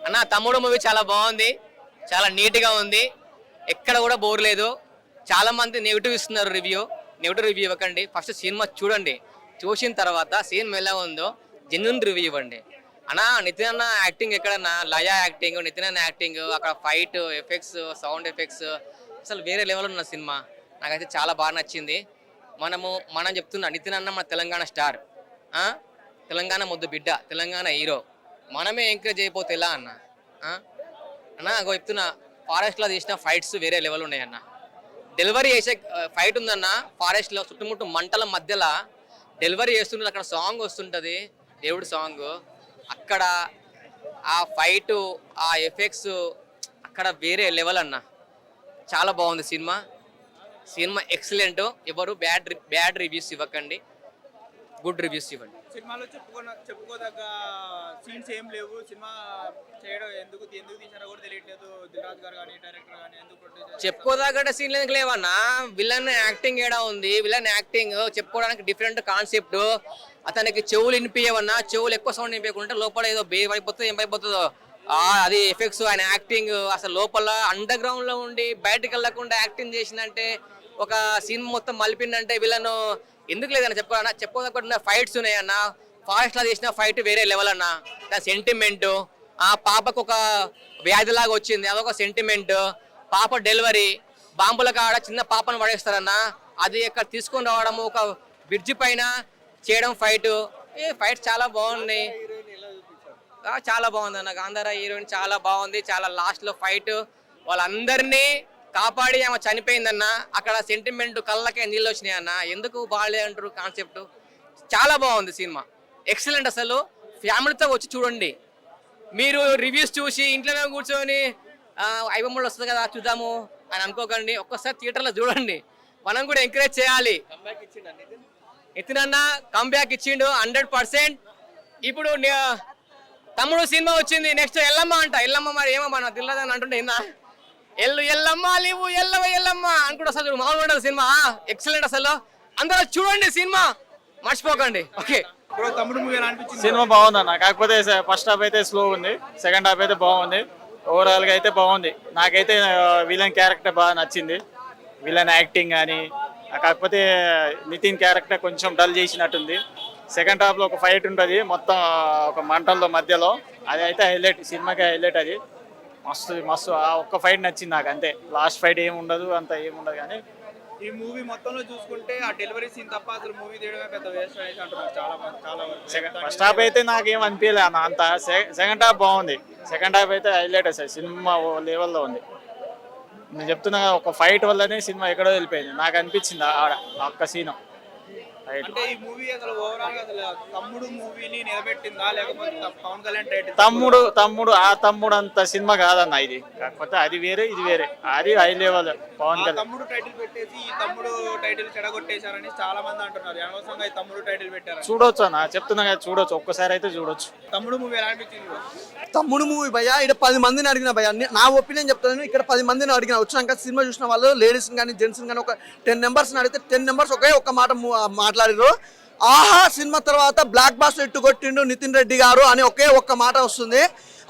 అన్న తమ్ముడు మూవీ చాలా బాగుంది, చాలా నీట్గా ఉంది, ఎక్కడ కూడా బోర్ లేదు. చాలా మంది నెగిటివ్ ఇస్తున్నారు నెగిటివ్ రివ్యూ ఇవ్వకండి. ఫస్ట్ సినిమా చూడండి, చూసిన తర్వాత సినిమా ఎలా ఉందో జెన్యున్ రివ్యూ ఇవ్వండి. అన్న నితిన్ అన్న యాక్టింగ్ ఎక్కడన్నా, లయ యాక్టింగ్, నితిన్ అన్న యాక్టింగ్, అక్కడ ఫైట్ ఎఫెక్ట్స్, సౌండ్ ఎఫెక్ట్స్ అసలు వేరే లెవెల్ ఉన్న సినిమా. నాకైతే చాలా బాగా నచ్చింది. మనం చెప్తున్నా, నితిన్ అన్న మన తెలంగాణ స్టార్, తెలంగాణ ముద్దు బిడ్డ, తెలంగాణ హీరో. మనమే ఎంకరేజ్ అయిపోతే ఎలా అన్న? అన్న చెప్తున్నా, ఫారెస్ట్లో తీసిన ఫైట్స్ వేరే లెవెల్ ఉన్నాయన్న. డెలివరీ చేసే ఫైట్ ఉందన్న ఫారెస్ట్లో, చుట్టుముట్టు మంటల మధ్యలో డెలివరీ చేస్తుంటుంది. అక్కడ సాంగ్ వస్తుంటుంది, దేవుడి సాంగ్. అక్కడ ఆ ఫైటు, ఆ ఎఫెక్ట్స్ అక్కడ వేరే లెవెల్ అన్న. చాలా బాగుంది సినిమా ఎక్సలెంట్. ఎవరు బ్యాడ్ రివ్యూస్ ఇవ్వకండి, గుడ్ రివ్యూస్ ఇవ్వండి. సినిమాలో చెప్పుకోదగ్గ సీన్స్ ఏం లేవు. సినిమా చేయడం ఎందుకు తీసారో కూడా తెలియట్లేదు. దిల్రాజు గారు కానీ డైరెక్టర్ కానీ ఎందుకు చెప్పుకోదగ్గ సీన్లు ఎందుకు లేవన్నా? విలన్ యాక్టింగ్ ఏడా ఉంది? విలన్ యాక్టింగ్ చెప్పుకోవడానికి డిఫరెంట్ కాన్సెప్ట్. అతనికి చెవులు వినిపించవన్నా, చెవులు ఎక్కువ సౌండ్ వినిపించకుంటే లోపల ఏదో అయిపోతుందో ఏం అయిపోతుందో అది ఎఫెక్ట్స్. ఆయన యాక్టింగ్ అసలు లోపల అండర్ గ్రౌండ్ లో ఉండి బయటకు వెళ్ళకుండా యాక్టింగ్ చేసిందంటే, ఒక సీన్ మొత్తం మలిపిందంటే విలన్ ఎందుకు లేదన్న చెప్పుకోదగ్గ ఫైట్స్ ఉన్నాయన్న. ఫారెస్ట్ లా చేసిన ఫైట్ వేరే లెవెల్ అన్న. దాని సెంటిమెంట్, ఆ పాపకు ఒక వ్యాధిలాగా వచ్చింది, అదొక సెంటిమెంట్. పాప డెలివరీ, బాంబుల కాడ చిన్న పాపను పడేస్తారన్న, అది ఇక్కడ తీసుకొని రావడము, ఒక బ్రిడ్జి పైన చేయడం ఫైట్ చాలా బాగున్నాయి. చాలా బాగుంది అన్న. గాంధార హీరోయిన్ చాలా బాగుంది. చాలా లాస్ట్ లో ఫైట్ వాళ్ళందరినీ కాపాడి ఆమె చనిపోయిందన్న. అక్కడ సెంటిమెంట్, కళ్ళకే నీళ్ళు వచ్చినాయి అన్న. ఎందుకు బాగాలే అంటారు కాన్సెప్ట్. చాలా బాగుంది సినిమా, ఎక్సలెంట్. అసలు ఫ్యామిలీతో వచ్చి చూడండి. మీరు రివ్యూస్ చూసి ఇంట్లోనే కూర్చొని ఐబొమ్మలు వస్తుంది కదా చూద్దాము అని అనుకోకండి. ఒక్కసారి థియేటర్లో చూడండి. మనం కూడా ఎంకరేజ్ చేయాలి. నితిన్ అన్న కంబ్యాక్ ఇచ్చిండు 100%. ఇప్పుడు తమ్ముడు సినిమా వచ్చింది, నెక్స్ట్ ఎల్లమ్మ అంట. ఎల్లమ్మ మరి ఏమో మన దిల్లాదని అంటుంటే ఇందా ఎల్లమ్మ లేవు ఎల్లమ్మ అనుకుంటే అసలు మామూలు ఉండదు సినిమా. ఎక్సలెంట్ అసలు. అందరూ చూడండి సినిమా, మర్చిపోకండి. ఓకే, సినిమా బాగుంది అన్న. కాకపోతే ఫస్ట్ హాఫ్ అయితే స్లో ఉంది, సెకండ్ హాఫ్ అయితే బాగుంది. ఓవరాల్గా అయితే బాగుంది. నాకైతే విలన్ క్యారెక్టర్ బాగా నచ్చింది, విలన్ యాక్టింగ్ కానీ. కాకపోతే నితిన్ క్యారెక్టర్ కొంచెం డల్ చేసినట్టుంది. సెకండ్ హాఫ్లో ఒక ఫైట్ ఉంటుంది మొత్తం ఒక మంటల్లో మధ్యలో, అది అయితే హైలైట్, సినిమాకి హైలైట్. అది మస్తు ఆ ఒక్క ఫైట్ నచ్చింది నాకు, అంతే. లాస్ట్ ఫైట్ ఏముండదు, అంత ఏముండదు. కానీ ఈ మూవీ మొత్తంలో చూసుకుంటే ఆ డెలివరీ సీన్ తప్ప అసలు మూవీ తీయడమే పెద్ద వేస్ట్ అనేసి అంటున్నారు చాలా. ఫస్ట్ హాఫ్ అయితే నాకేం అనిపించలే అన్న అంత. సెకండ్ హాఫ్ బాగుంది. సెకండ్ హాఫ్ అయితే హైలైట్ అసలు, సినిమా ఓ లెవెల్లో ఉంది. నేను చెప్తున్నా, ఒక ఫైట్ వల్లనే సినిమా ఎక్కడో వెళ్ళిపోయింది నాకు అనిపించింది ఆడ ఒక్క సీను. అంటే ఈ మూవీ అసలు ఓవరాల్ అసలు తమ్ముడు మూవీని నిలబెట్టిందా, లేకపోతే పవన్ కళ్యాణ్ టైటిల్ తమ్ముడు అంత సినిమా కాదన్న ఇది. కాకపోతే అది వేరే, ఇది వేరే. అది హై లెవెల్. పవన్ కళ్యాణ్ తమ్ముడు టైటిల్ పెట్టేసి ఈ తమ్ముడు టైటిల్ చెడగొట్టేశారని చాలా మంది అంటున్నారు. అనవసరంగా ఈ తమ్ముడు టైటిల్ పెట్టారు. చూడొచ్చు అన్న, చెప్తున్నా కదా, చూడొచ్చు. ఒక్కసారి అయితే చూడొచ్చు. తమ్ముడు మూవీ ఎలా అనిపించింది? తమ్ముడు మూవీ భయ్యా, ఇక్కడ 10 మందిని అడిగిన భయ్యా, నా ఒపీనియన్ చెప్తాను. ఇక్కడ 10 మందిని అడిగిన, వచ్చినాక సినిమా చూసిన వాళ్ళు లేడీస్ కానీ జెంట్స్ కానీ ఒక 10 మెంబర్స్ అడిగితే 10 మెంబర్స్ ఒక్క మాట మాట్లాడారు. ఆహా సినిమా తర్వాత బ్లాక్ బాస్టర్ ఇట్టు కొట్టిండు నితిన్ రెడ్డి గారు అని ఒక్క మాట వస్తుంది.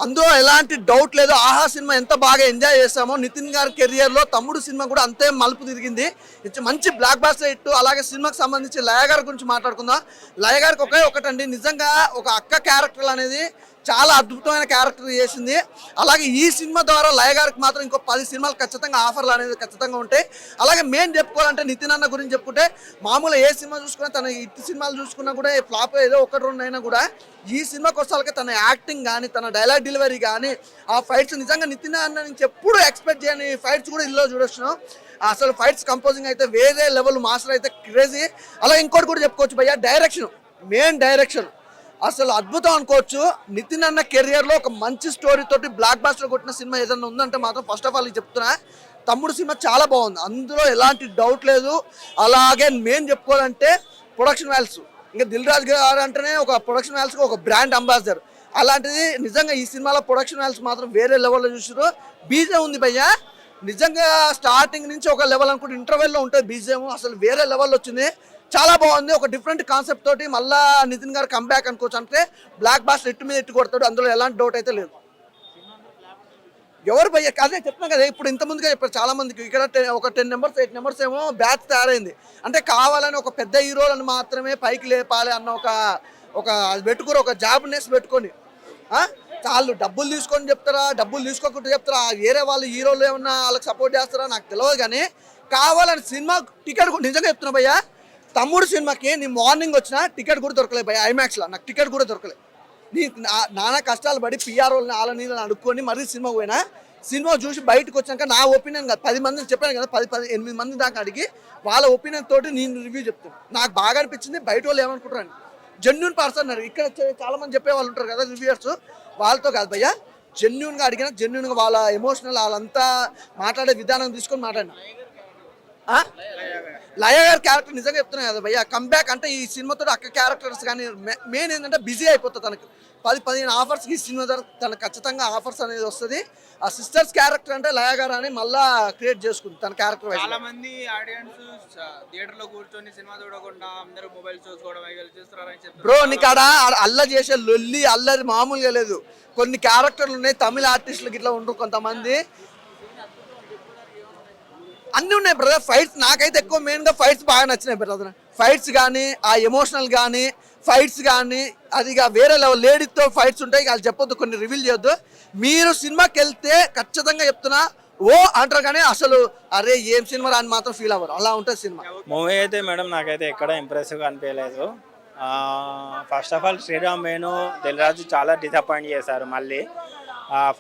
అందులో ఎలాంటి డౌట్ లేదు. ఆహా సినిమా ఎంత బాగా ఎంజాయ్ చేస్తామో, నితిన్ గారి కెరియర్లో తమ్ముడు సినిమా కూడా అంతే మలుపు తిరిగింది. మంచి బ్లాక్ బాస్టర్ హిట్. అలాగే సినిమాకి సంబంధించి లయ గారి గురించి మాట్లాడుకుందాం. లయ గారికి ఒకటండి, నిజంగా ఒక అక్క క్యారెక్టర్ అనేది చాలా అద్భుతమైన క్యారెక్టర్ చేసింది. అలాగే ఈ సినిమా ద్వారా లయ గారికి మాత్రం ఇంకో 10 సినిమాలు ఖచ్చితంగా ఆఫర్లు అనేది ఖచ్చితంగా ఉంటాయి. అలాగే మెయిన్ చెప్పుకోవాలంటే నితిన్ అన్న గురించి చెప్పుకుంటే, మామూలుగా ఏ సినిమా చూసుకున్నా, తన హిట్ సినిమాలు చూసుకున్నా కూడా ఫ్లాప్ ఏదో 1-2 అయినా కూడా ఈ సినిమాకి వస్తాలకే తన యాక్టింగ్ కానీ, తన డైలాగ్ డెలివరీ కానీ, ఆ ఫైట్స్ నిజంగా నితిన్ అన్న నుంచి ఎప్పుడు ఎక్స్పెక్ట్ చేయని ఫైట్స్ కూడా ఇందులో చూడొచ్చు. అసలు ఫైట్స్ కంపోజింగ్ అయితే వేరే లెవెల్, మాస్టర్ అయితే క్రేజీ. అలాగే ఇంకోటి కూడా చెప్పుకోవచ్చు భయ్యా, డైరెక్షన్, మెయిన్ డైరెక్షన్ అసలు అద్భుతం అనుకోవచ్చు. నితిన్ అన్న కెరియర్లో ఒక మంచి స్టోరీ తోటి బ్లాక్ బాస్టర్ కొట్టిన సినిమా ఏదన్నా ఉందంటే మాత్రం ఫస్ట్ ఆఫ్ ఆల్ చెప్తున్నా, తమ్ముడు సినిమా చాలా బాగుంది, అందులో ఎలాంటి డౌట్ లేదు. అలాగే మెయిన్ చెప్పుకోవాలంటే ప్రొడక్షన్ వాల్యూస్, ఇంకా దిల్ రాజు గారు అంటేనే ఒక ప్రొడక్షన్ వాల్యూస్కి ఒక బ్రాండ్ అంబాసిడర్. అలాంటిది నిజంగా ఈ సినిమాలో ప్రొడక్షన్ వాల్యూస్ మాత్రం వేరే లెవెల్లో చూసారు. బీజే ఉంది భయ్యా, నిజంగా స్టార్టింగ్ నుంచి ఒక లెవెల్ అనుకుంటే ఇంటర్వెల్లో ఉంటుంది బీజేం, అసలు వేరే లెవెల్లో వచ్చింది. చాలా బాగుంది. ఒక డిఫరెంట్ కాన్సెప్ట్ తోటి మళ్ళా నితిన్ గారు కంబ్యాక్ అనుకోవచ్చు. అంటే బ్లాక్ బాస్టర్ ఎట్టు మీద ఎట్టు కొడతాడు, అందులో ఎలాంటి డౌట్ అయితే లేదు. ఎవరు భయ్య అదే చెప్తున్నా కదా, ఇప్పుడు ఇంతమందిగా చెప్పారు చాలా మందికి. ఇక్కడ ఒక 10 నెంబర్స్ 8 నెంబర్స్ ఏమో బ్యాచ్ తయారైంది. అంటే కావాలని ఒక పెద్ద హీరోలను మాత్రమే పైకి లేపాలి అన్న ఒక అది పెట్టుకుని ఒక జాబ్నెస్ పెట్టుకొని వాళ్ళు డబ్బులు తీసుకొని చెప్తారా, డబ్బులు తీసుకోకుండా చెప్తారా, వేరే వాళ్ళు హీరోలు ఏమన్నా వాళ్ళకి సపోర్ట్ చేస్తారా నాకు తెలియదు. కానీ కావాలని సినిమా టికెట్ కూడా నిజంగా చెప్తున్నా భయ్యా, తమ్ముడు సినిమాకి నీ మార్నింగ్ వచ్చిన టికెట్ కూడా దొరకలేదు భయ్యా. ఐమాక్స్లో నాకు టికెట్ కూడా దొరకలేదు. నానా కష్టాలు పడి పిఆర్ఓని వాళ్ళ నీళ్ళని అడుక్కొని మరీ సినిమాకి పోయినా. సినిమా చూసి బయటకు వచ్చాక నా ఒపీనియన్ కాదు, 10 మందిని చెప్పాను కదా, 8 మంది దాకా అడిగి వాళ్ళ ఒపీనియన్ తోటి నేను రివ్యూ చెప్తాను. నాకు బాగా అనిపించింది. బయట వాళ్ళు ఏమనుకుంటారు, జెన్యున్ పర్సన్ అన్నారు. ఇక్కడ చాలా మంది చెప్పే వాళ్ళు ఉంటారు కదా రివ్యూయర్స్, వాళ్ళతో కాదు భయ్యా, జెన్యున్గా అడిగిన, జెన్యున్గా వాళ్ళ ఎమోషనల్ వాళ్ళంతా మాట్లాడే విధానం తీసుకొని మాట్లాడినా. లయ గారి క్యారెక్టర్ నిజంగా చెప్తున్నాయి కదా భయ్యా, కంబ్యాక్ అంటే ఈ సినిమాతో అక్క క్యారెక్టర్స్ కానీ మెయిన్ ఏంటంటే బిజీ అయిపోతుంది తనకు. 10-15 ఆఫర్స్కి ఈ సినిమా ద్వారా తనకు ఖచ్చితంగా ఆఫర్స్ అనేది వస్తుంది. ఆ సిస్టర్స్ క్యారెక్టర్ అంటే లయ గారు అని మళ్ళా క్రియేట్ చేసుకుంది తన క్యారెక్టర్. చాలా మంది ఆడియన్స్ థియేటర్ లో కూర్చొని సినిమా చూడకుండా అందరూ మొబైల్ చూసుకోవడం చేస్తున్నారని చెప్తారు. బ్రో నీకాడ అల్లరి చేసే లొల్లి అల్లరి మామూలుగా లేదు. కొన్ని క్యారెక్టర్లు ఉన్నాయి, తమిళ ఆర్టిస్టులకి ఇట్లా ఉండరు కొంతమంది, అన్నీ ఉన్నాయి బ్రదర్. ఫైట్స్ నాకైతే ఎక్కువ మెయిన్గా ఫైట్స్ బాగా నచ్చినాయి బ్రదర్. ఫైట్స్ కానీ ఆ ఎమోషనల్ కానీ ఫైట్స్ కానీ అది వేరే లెవెల్. లేడీతో ఫైట్స్ ఉంటాయి, వాళ్ళు చెప్పొద్దు, కొన్ని రివీల్ చేయొద్దు. మీరు సినిమాకి వెళ్తే ఖచ్చితంగా చెప్తున్నా ఓ అంటారు, కానీ అసలు అరే ఏం సినిమా అని మాత్రం ఫీల్ అవ్వరు. అలా ఉంటుంది సినిమా. మూవీ అయితే మేడం నాకైతే ఎక్కడ ఇంప్రెసివ్గా అనిపించలేదు. First of all Sriram Venu Dil Raju చాలా డిసప్పాయింట్ చేశారు. మళ్ళీ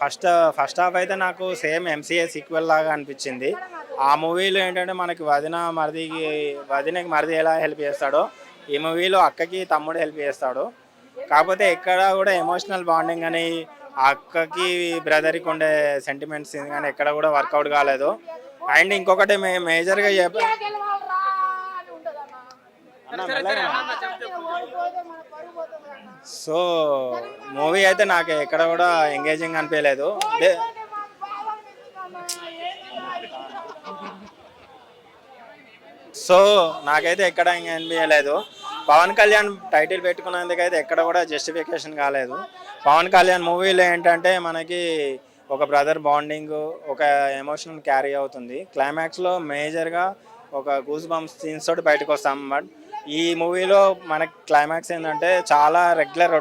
ఫస్ట్ హాఫ్ అయితే నాకు సేమ్ ఎంసీఏ సీక్వెల్ లాగా అనిపించింది. ఆ మూవీలో ఏంటంటే మనకి వదినకి మరిది ఎలా హెల్ప్ చేస్తాడో ఈ మూవీలో అక్కకి తమ్ముడు హెల్ప్ చేస్తాడు. కాకపోతే ఎక్కడ కూడా ఎమోషనల్ బాండింగ్ అని అక్కకి బ్రదర్కి ఉండే సెంటిమెంట్స్ కానీ ఎక్కడ కూడా వర్కౌట్ కాలేదు. అండ్ ఇంకొకటి మేజర్గా సో మూవీ అయితే నాకు ఎక్కడ కూడా ఎంగేజింగ్ అనిపించలేదు. సో నాకైతే ఎక్కడ అనిపించలేదు. పవన్ కళ్యాణ్ టైటిల్ పెట్టుకున్నందుకైతే ఎక్కడ కూడా జస్టిఫికేషన్ కాలేదు. పవన్ కళ్యాణ్ మూవీలో ఏంటంటే మనకి ఒక బ్రదర్ బాండింగ్, ఒక ఎమోషన్ క్యారీ అవుతుంది. క్లైమాక్స్లో మేజర్గా ఒక గూస్ బంప్స్ సీన్స్ తోటి బయటకు వస్తాం. బట్ ఈ మూవీలో మనకి క్లైమాక్స్ ఏంటంటే చాలా రెగ్యులర్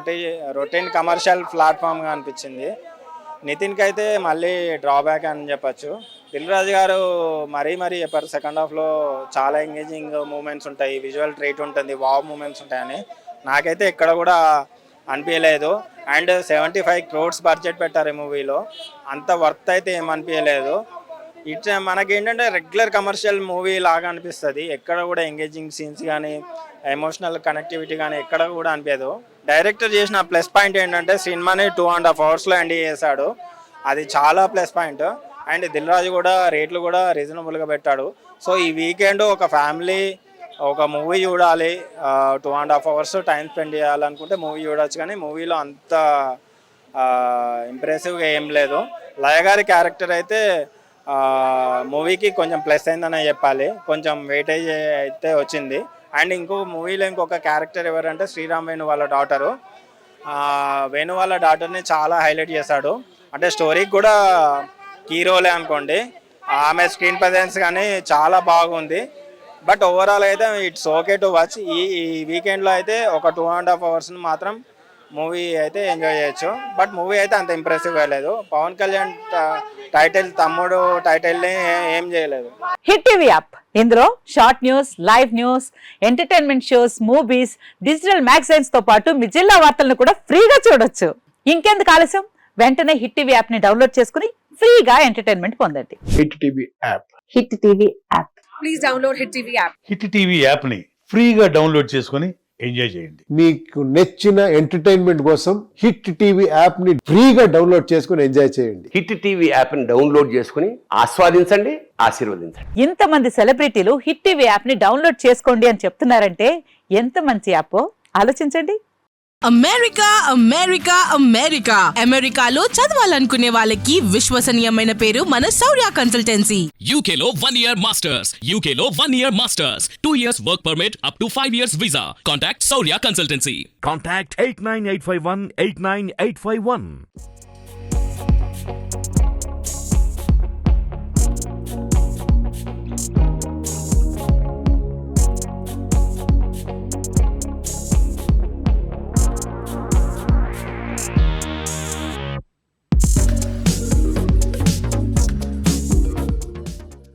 రొటీన్ కమర్షియల్ ప్లాట్ఫామ్గా అనిపించింది. నితిన్కి అయితే మళ్ళీ డ్రాబ్యాక్ అని చెప్పచ్చు. దిల్ రాజు గారు మరీ చెప్పారు సెకండ్ హాఫ్లో చాలా ఎంగేజింగ్ మూమెంట్స్ ఉంటాయి, విజువల్ ట్రీట్ ఉంటుంది, వావ్ మూమెంట్స్ ఉంటాయని. నాకైతే ఎక్కడ కూడా అనిపించలేదు. అండ్ 75 crores బడ్జెట్ పెట్టారు ఈ మూవీలో, అంత వర్త్ అయితే ఏమనిపించలేదు. ఇట్లా మనకేంటంటే రెగ్యులర్ కమర్షియల్ మూవీ లాగా అనిపిస్తుంది. ఎక్కడ కూడా ఎంగేజింగ్ సీన్స్ కానీ ఎమోషనల్ కనెక్టివిటీ కానీ ఎక్కడ కూడా అనిపించదు. డైరెక్టర్ చేసిన ప్లస్ పాయింట్ ఏంటంటే సినిమాని 2.5 hours ఎండ్ చేశాడు, అది చాలా plus point. And Dil Raju కూడా రేట్లు కూడా రీజనబుల్గా పెట్టాడు. సో ఈ వీకెండ్ ఒక ఫ్యామిలీ ఒక మూవీ చూడాలి, 2.5 hours టైం స్పెండ్ చేయాలనుకుంటే మూవీ చూడవచ్చు. కానీ మూవీలో అంత ఇంప్రెసివ్గా ఏం లేదు. లయ గారి క్యారెక్టర్ అయితే మూవీకి కొంచెం ప్లస్ అయిందని చెప్పాలి, కొంచెం వెయిటేజ్ అయితే వచ్చింది. అండ్ మూవీలో ఇంకొక క్యారెక్టర్ ఎవరంటే శ్రీరామ్ వేణు వాళ్ళ డాటరు. వేణు వాళ్ళ డాటర్ని చాలా హైలైట్ చేశాడు. అంటే స్టోరీకి కూడా హీరోలే అనుకోండి, ఆమె స్క్రీన్ ప్రజెన్స్ కానీ చాలా బాగుంది. బట్ ఓవరాల్ అయితే ఇట్స్ ఓకే టు వాచ్. ఈ వీకెండ్లో అయితే ఒక 2.5 hours మాత్రం మూవీ అయితే ఎంజాయ్ చేయొచ్చు. బట్ మూవీ అయితే అంత ఇంప్రెసివ్గా లేదు. పవన్ కళ్యాణ్ టైటిల్ తమ్ముడు టైటిల్ని ఏం చేయలేదు. హిట్ టీవీ యాప్, ఇందులో short news, live news, entertainment shows, movies, digital magazines తో పాటు మీ జిల్లా వార్తలను కూడా ఫ్రీగా చూడొచ్చు. ఇంకెందుకు ఆలస్యం, వెంటనే హిట్ టీవీ యాప్ ని డౌన్లోడ్ చేసుకుని ఫ్రీగా ఎంటర్టైన్మెంట్ పొందండి. Hit TV app, hit TV app, please download hit TV app. Hit TV app ని ఫ్రీగా డౌన్లోడ్ చేసుకొని ఎంజాయ్ చేయండి. మీకు నచ్చిన ఎంటర్టైన్మెంట్ కోసం హిట్ టీవీ యాప్ ని ఫ్రీగా డౌన్లోడ్ చేసుకొని ఎంజాయ్ చేయండి. హిట్ టీవీ యాప్ ని డౌన్లోడ్ చేసుకుని ఆస్వాదించండి, ఆశీర్వదించండి. ఇంతమంది సెలబ్రిటీలు హిట్ టీవీ యాప్ ని డౌన్లోడ్ చేసుకోండి అని చెప్తున్నారంటే ఎంత మంచి యాప్ ఆలోచించండి. అమెరికా అమెరికా అమెరికా అమెరికాలో చదవాలనుకునే వాళ్ళకి విశ్వసనీయమైన పేరు మన శౌర్య కన్సల్టెన్సీ. UK లో 1 year masters, UK లో 1 year masters, 2 years work permit up to 5 years visa. Contact Saurya Consultancy. Contact 89851 89851.